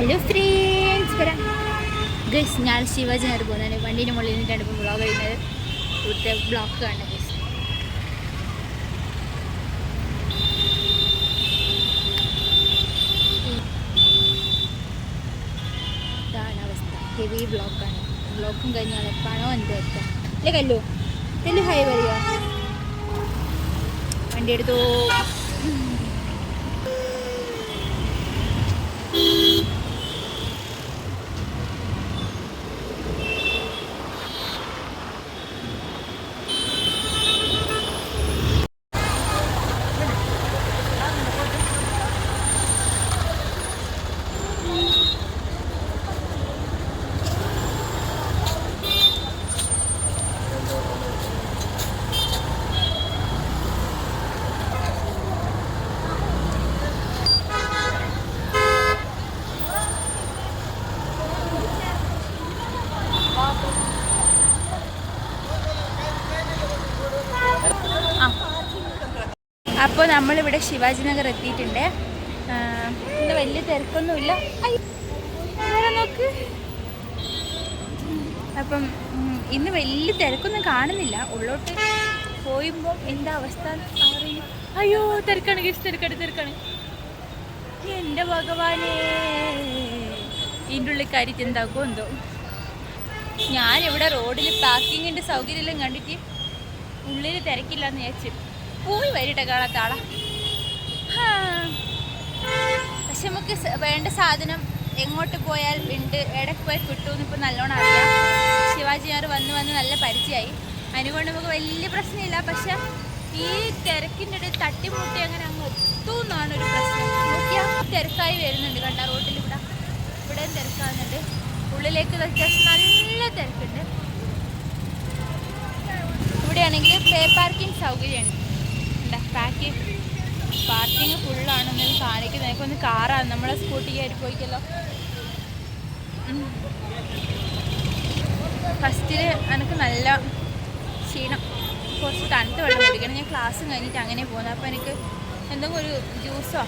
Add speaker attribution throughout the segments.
Speaker 1: Hello friends, വരാം guys. ഞാൻ ശിവാജി നഗർ പോകുന്നതാണ്. വണ്ടീൻ്റെ മുകളിൽ നിന്നിട്ടാണ് ഇപ്പോൾ ബ്ലോഗ് ചെയ്യുന്നത്. ഇവിടുത്തെ ബ്ലോക്ക് കാണുന്നത് ഗൈസ്. ഇതാണ് അവസ്ഥ. ഹെവി ബ്ലോക്കാണ്. ബ്ലോക്കും കഴിഞ്ഞാൽ എപ്പാണോ എന്ത് എത്താം അല്ലേ? കല്ലു തെല്ലു ഹൈ പറയുക. വണ്ടി എടുത്തോ. അപ്പോൾ നമ്മളിവിടെ ശിവാജി നഗർ എത്തിയിട്ടുണ്ട്. ഇന്ന് വലിയ തിരക്കൊന്നുമില്ല. നോക്ക്. അപ്പം ഇന്ന് വലിയ തിരക്കൊന്നും കാണുന്നില്ല. ഉള്ളോട്ട് പോയുമ്പോൾ എന്താ അവസ്ഥ അറിയില്ല. അയ്യോ, തിരക്കാണ് ഗൈസ്, തിരക്കാണ്. എൻ്റെ ഭഗവാനേ, ഇതിൻ്റെ ഉള്ളിൽ കാര്യത്തിൽ എന്താകുമോ എന്തോ. ഞാനിവിടെ റോഡിൽ പാർക്കിങ്ങിൻ്റെ സൗകര്യമെല്ലാം കണ്ടിട്ട് ഉള്ളിൽ തിരക്കില്ലാന്ന് വിചാരിച്ചു പോയി വരിട്ട കാണാത്ത ആളാ. പക്ഷെ നമുക്ക് വേണ്ട സാധനം എങ്ങോട്ട് പോയാൽ ഉണ്ട്, എടക്ക് പോയി കിട്ടുമെന്ന് ഇപ്പോൾ നല്ലോണം അറിയാം. ശിവാജി നഗർ വന്ന് നല്ല പരിചയമായി. അതിനുകൊണ്ട് നമുക്ക് വലിയ പ്രശ്നമില്ല. പക്ഷെ ഈ തിരക്കിൻ്റെ ഇടയിൽ തട്ടിമുട്ടി അങ്ങനെ അങ്ങ് എത്തുമെന്നാണ് ഒരു പ്രശ്നം. നോക്കിയാൽ തിരക്കായി വരുന്നുണ്ട്. കണ്ട റോഡിൽ ഇവിടെയും തിരക്കാവുന്നുണ്ട്. ഉള്ളിലേക്ക് അത്യാവശ്യം നല്ല തിരക്കുണ്ട്. ഇവിടെയാണെങ്കിൽ പേ പാർക്കിംഗ് സൗകര്യമുണ്ട്. പാർക്കിങ് ഫുള്ളാണെന്നൊന്നും കാണിക്കുന്നത്. എനിക്കൊന്ന് കാറാണ്, നമ്മളെ സ്കൂട്ടി കയറി പോയിക്കല്ലോ. ഫസ്റ്റിൽ എനിക്ക് നല്ല ക്ഷീണം, കുറച്ച് തണുത്ത വെള്ളം കുടിക്കണം. ഞാൻ ക്ലാസ്സും കഴിഞ്ഞിട്ട് അങ്ങനെ പോകുന്നത്. അപ്പോൾ എനിക്ക് എന്തെങ്കിലും ഒരു ജ്യൂസോ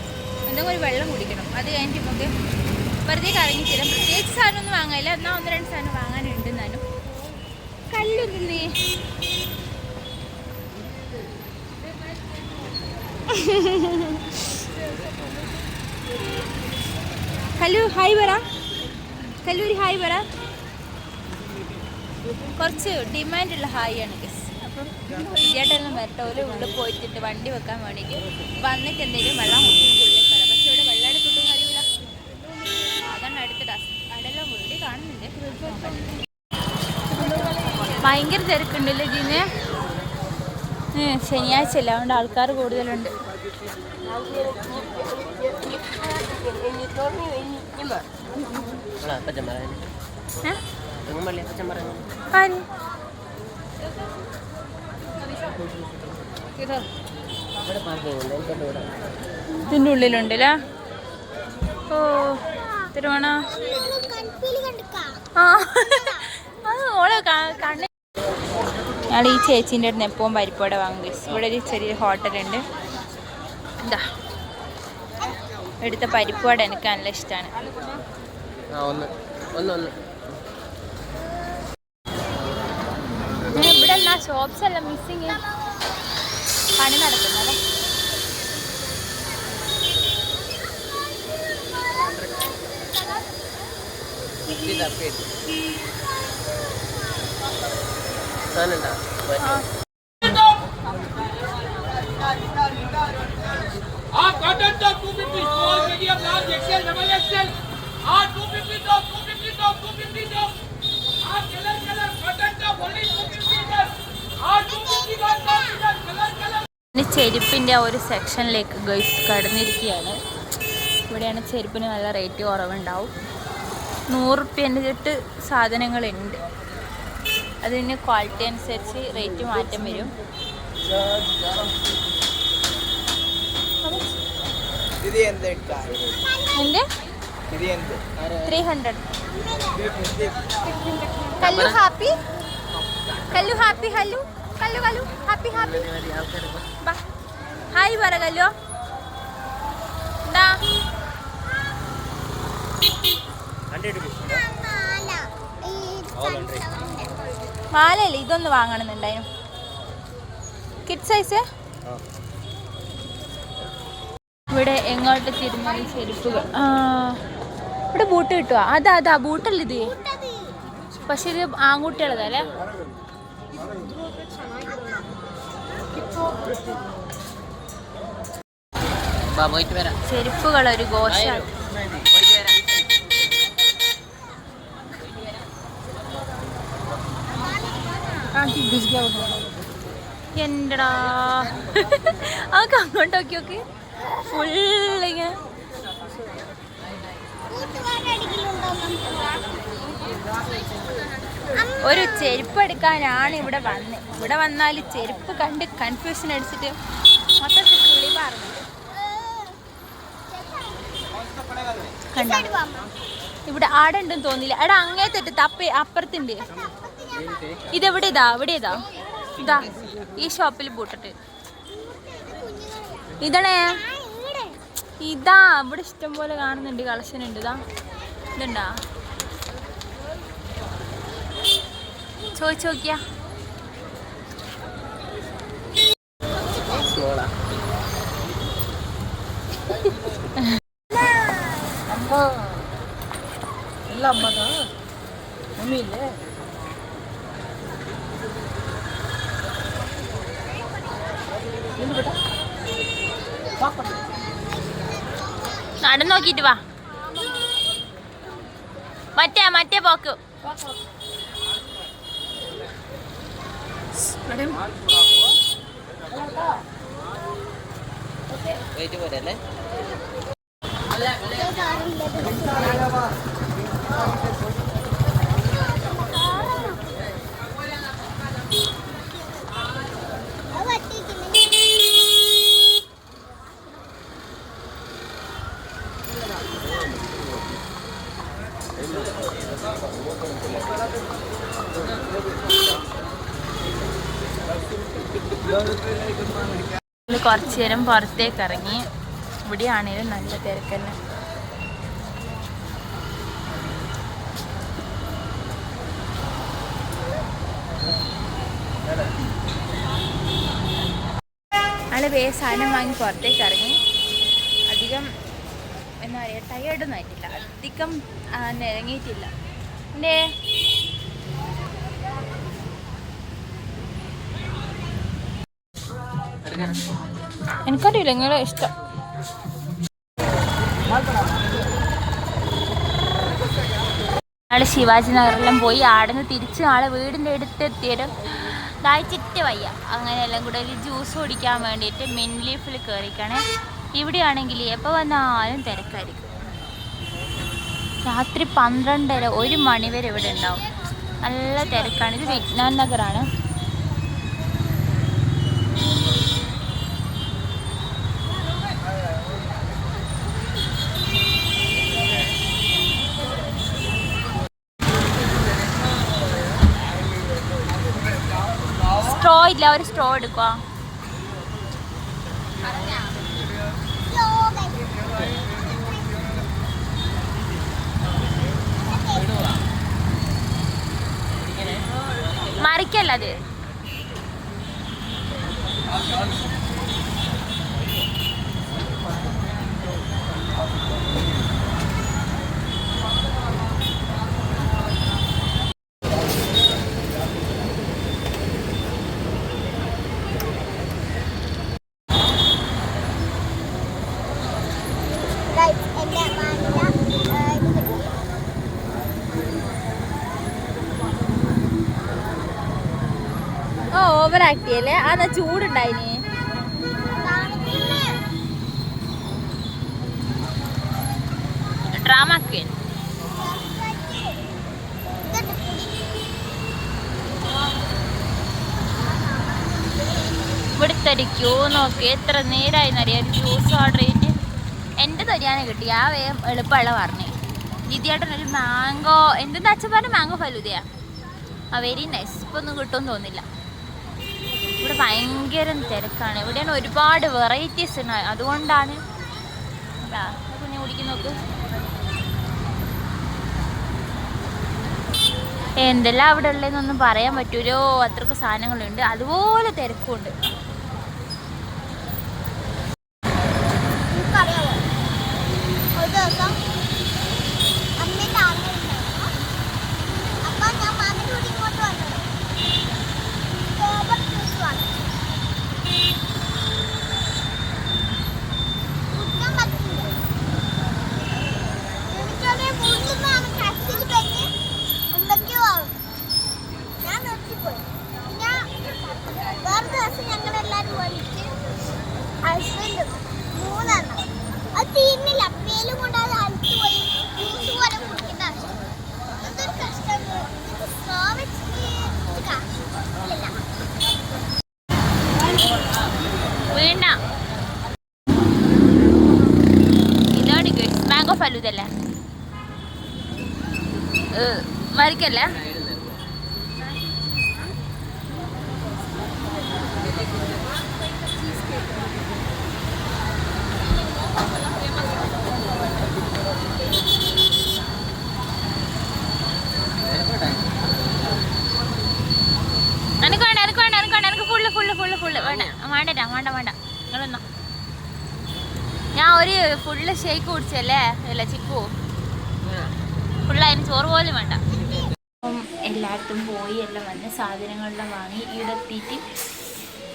Speaker 1: എന്തെങ്കിലും ഒരു വെള്ളം കുടിക്കണം. അത് കഴിഞ്ഞിട്ട് നമുക്ക് വെറുതെ കറങ്ങി തരാം. പ്രത്യേകിച്ച് സാധനമൊന്നും വാങ്ങാനില്ല. എന്നാൽ 1-2 സാധനം വാങ്ങാനുണ്ടെന്നാലും. കല്ലൊന്നില്ലേ? കല്ലു ഹായ് പറ. കല്ലൂരി ഹായ് പറ. കുറച്ച് ഡിമാൻഡുള്ള ഹായ് ആണ് ഗസ്. അപ്പം ചേട്ടെല്ലാം വരട്ടെ. ഒരു ഉള്ളിൽ പോയിട്ടിട്ട് വണ്ടി വെക്കാൻ വേണ്ടിയിട്ട് വന്നിട്ട് എന്തെങ്കിലും വെള്ളം കുടിക്കും ഉള്ളിൽ കയറാം. പക്ഷെ ഇവിടെ വെള്ളം എടുത്തിട്ടും അറിയില്ല. അതാണ് അടുത്ത ടാസ്ക്. അവിടെല്ലാം വീട് കാണുന്നുണ്ട്. ഭയങ്കര തിരക്കുണ്ടല്ലേ ജീനെ? ശനിയാഴ്ച അല്ല, അതുകൊണ്ട് ആൾക്കാർ കൂടുതലുണ്ട്. ഇതിൻ്റെ ഉള്ളിലുണ്ടല്ലേ? ഓ, തിരുവണ. ആ, ഓളെ കണ്ണ. ഞങ്ങൾ ഈ ചേച്ചീൻ്റെ അടുത്ത് എപ്പോഴും പരിപ്പോടെ വാങ്ങും. ഇവിടെ ഒരു ചെറിയൊരു ഹോട്ടലുണ്ട്. എന്താ എടുത്ത പരിപ്പോടെ എനിക്ക് നല്ല ഇഷ്ടമാണ്. ഇവിടെ എന്നാ ഷോപ്സ് എല്ലാം മിസ്സിങ് പണി നടക്കുന്നത്. ചെരുപ്പിൻ്റെ ഒരു സെക്ഷനിലേക്ക് ഗൈസ് കടന്നിരിക്കുകയാണ്. ഇവിടെയാണ് ചെരുപ്പിന് നല്ല റേറ്റ് കുറവുണ്ടാവും. 100 റുപ്യേൻ്റെ തൊട്ട് സാധനങ്ങളുണ്ട്. അതിന് ക്വാളിറ്റി അനുസരിച്ച് റേറ്റ് മാറ്റം വരും. എൻ്റെ 300. കല്ലു ഹാപ്പി. ഹലു കല്ലു ഹാപ്പി. ബാ ഹായ് പറ കല്ലു. എന്താ മാലയല്ലേ ഇതൊന്ന് വാങ്ങണമെന്നുണ്ടായിരുന്നു. Kid size. ഇവിടെ എങ്ങോട്ട് തിരുന്നാലും ചെരുപ്പുകൾ. ഇവിടെ ബൂട്ട് കിട്ടുക. അതാ ബൂട്ടല്ല ഇത്. പക്ഷെ ഇത് ആൺകുട്ടികളതല്ലേ. ചെരുപ്പുകൾ ഒരു ഘോഷാണ്. എന്തടാ അതൊക്കെ അങ്ങോട്ട് നോക്കി നോക്കി ഫുള്ളിങ്ങനെ. ഒരു ചെരുപ്പ് എടുക്കാനാണ് ഇവിടെ വന്നത്. ഇവിടെ വന്നാൽ ചെരുപ്പ് കണ്ട് കൺഫ്യൂഷൻ അടിച്ചിട്ട് മൊത്തത്തിൽ കിളി പറഞ്ഞു. കണ്ട ഇവിടെ ആടെ ഉണ്ടെന്ന് തോന്നില്ല. എടാ അങ്ങേ തെറ്റ് തപ്പ അപ്പുറത്തുണ്ട്. ഇതെവിടെ ഇതാ ഈ ഷോപ്പിൽ പൂട്ടിട്ട് ഇതണേ. ഇതാ ഇവിടെ ഇഷ്ടം പോലെ കാണുന്നുണ്ട്. കളക്ഷൻ ഉണ്ട്. ഇതുണ്ടാ ചോദിച്ചു നോക്കിയാ. നടന്നു നോക്കിട്ട് വാ. മറ്റേ പോക്ക് പോരല്ലേ. കുറച്ചു നേരം പുറത്തേക്ക് ഇറങ്ങി. ഇവിടെയാണേലും നല്ല തിരക്കന്നെ. സാധനം വാങ്ങി പുറത്തേക്ക് ഇറങ്ങി. അധികം എന്താ പറയുക ടയേർഡൊന്നും ആയിട്ടില്ല. അധികം നിരങ്ങിയിട്ടില്ല. എൻ്റെ എനിക്കറിയില്ല നിങ്ങളെ ഇഷ്ടം. നാളെ ശിവാജി നഗറെല്ലാം പോയി ആടെ തിരിച്ച് നാളെ വീടിൻ്റെ അടുത്തെത്തിയാലും ദാഹിച്ചിട്ട് വയ്യ. അങ്ങനെ എല്ലാം കൂടെ ഒരു ജ്യൂസ് കുടിക്കാൻ വേണ്ടിയിട്ട് മിൻ ലീഫിൽ കയറിക്കാണ്. ഇവിടെയാണെങ്കിൽ എപ്പോൾ വന്നാലും തിരക്കായിരിക്കും. രാത്രി 12:30 1 മണി വരെ ഇവിടെ ഉണ്ടാവും. നല്ല തിരക്കാണ്. ഇത് വിജ്ഞാൻ നഗറാണ്. സ്ട്രോ ഇല്ല, ഒരു സ്ട്രോ എടുക്കുക. മറിക്കല്ല അത്. ഓവർ ആക്ട് ചെയ്യല്ലേ. അതാ ചൂടുണ്ടായിന്. Drama Queen. ഇവിടുത്തെ ഒരു ക്യൂ നോക്കി എത്ര നേരമായി എന്നറിയാം. ഒരു ജ്യൂസ് ഓർഡർ ചെയ്തിട്ട് എൻ്റെ തരിയാനെ കിട്ടി. ആ വേഗം എളുപ്പമുള്ള പറഞ്ഞു. ജിതിയായിട്ടൻ ഒരു മാംഗോ എന്തെന്ന് അച്ഛൻ പറഞ്ഞ മാംഗോ ഫലൂദയാ. Very nice. ഇപ്പം ഒന്നും കിട്ടുമെന്ന് തോന്നില്ല. ഇവിടെ ഭയങ്കര തിരക്കാണ്. ഇവിടെയാണ് ഒരുപാട് വെറൈറ്റീസ് ഉണ്ട്. അതുകൊണ്ടാണ് കുഞ്ഞു കുടിക്കുന്ന നോക്ക്. എന്തെല്ലാം അവിടെ ഉള്ളതെന്നൊന്നും പറയാൻ പറ്റൂലോ, അത്രക്ക് സാധനങ്ങളുണ്ട്, അതുപോലെ തിരക്കുണ്ട്. വീണ ഇതാണ് മാംഗോ ഫലൂദല്ലേ, മരിക്കല്ലേ. വേണ്ട നിങ്ങളൊന്നോ. ഞാൻ ഒരു ഫുള്ള് ഷേക്ക് കുടിച്ചല്ലേ, അല്ല ചിക്കു ഫുള്ള്, അതിന് ചോറ് പോലും വേണ്ട. അപ്പം എല്ലായിടത്തും പോയി എല്ലാം വന്ന് സാധനങ്ങളെല്ലാം വാങ്ങി ഇവിടെ എത്തിയിട്ട്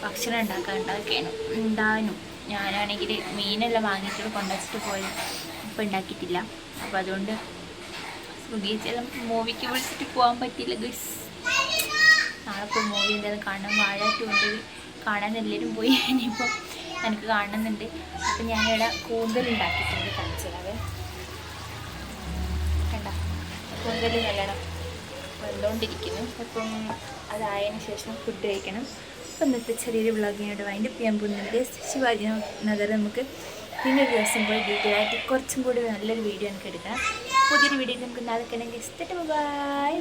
Speaker 1: ഭക്ഷണം ഉണ്ടാക്കാനൊക്കെയാണ് ഉണ്ടാനും. ഞാനാണെങ്കിൽ മീനെല്ലാം വാങ്ങിയിട്ട് കൊണ്ടുവച്ചിട്ട് പോയി, ഇപ്പം ഉണ്ടാക്കിയിട്ടില്ല. അപ്പോൾ അതുകൊണ്ട് സുഖിച്ചെല്ലാം മൂവിക്ക് വിളിച്ചിട്ട് പോകാൻ പറ്റിയില്ല ഗൈസ്. നാളെ പോയി മൂവി എന്തായാലും കാണാൻ, വാഴ 2 ഉണ്ട് കാണാൻ എല്ലാവരും പോയി. ഇനിയിപ്പം എനിക്ക് കാണുന്നുണ്ട്. അപ്പം ഞാനിവിടെ കൂന്തൽ ഉണ്ടാക്കിയിട്ടുണ്ട്, കാണിച്ചത് കണ്ട കൂന്തൽ നല്ലോണം വെള്ളോണ്ടിരിക്കുന്നു. അപ്പം അതായതിനു ശേഷം ഫുഡ് കഴിക്കണം. അപ്പം ഇന്നത്തെ ചെറിയൊരു വ്ളോഗിനോട് വൈൻഡ് അപ്പ് ചെയ്യാൻ പോകുന്നുണ്ട്. ശിവാജി നഗർ നമുക്ക് പിന്നൊരു ദിവസം പോയി ഡീറ്റെയിൽ ആയിട്ട് കുറച്ചും കൂടി നല്ലൊരു വീഡിയോ എനിക്ക് എടുക്കണം. പുതിയൊരു വീഡിയോ നമുക്ക് നാളെ കണ്ടെങ്കിൽ ബൈ.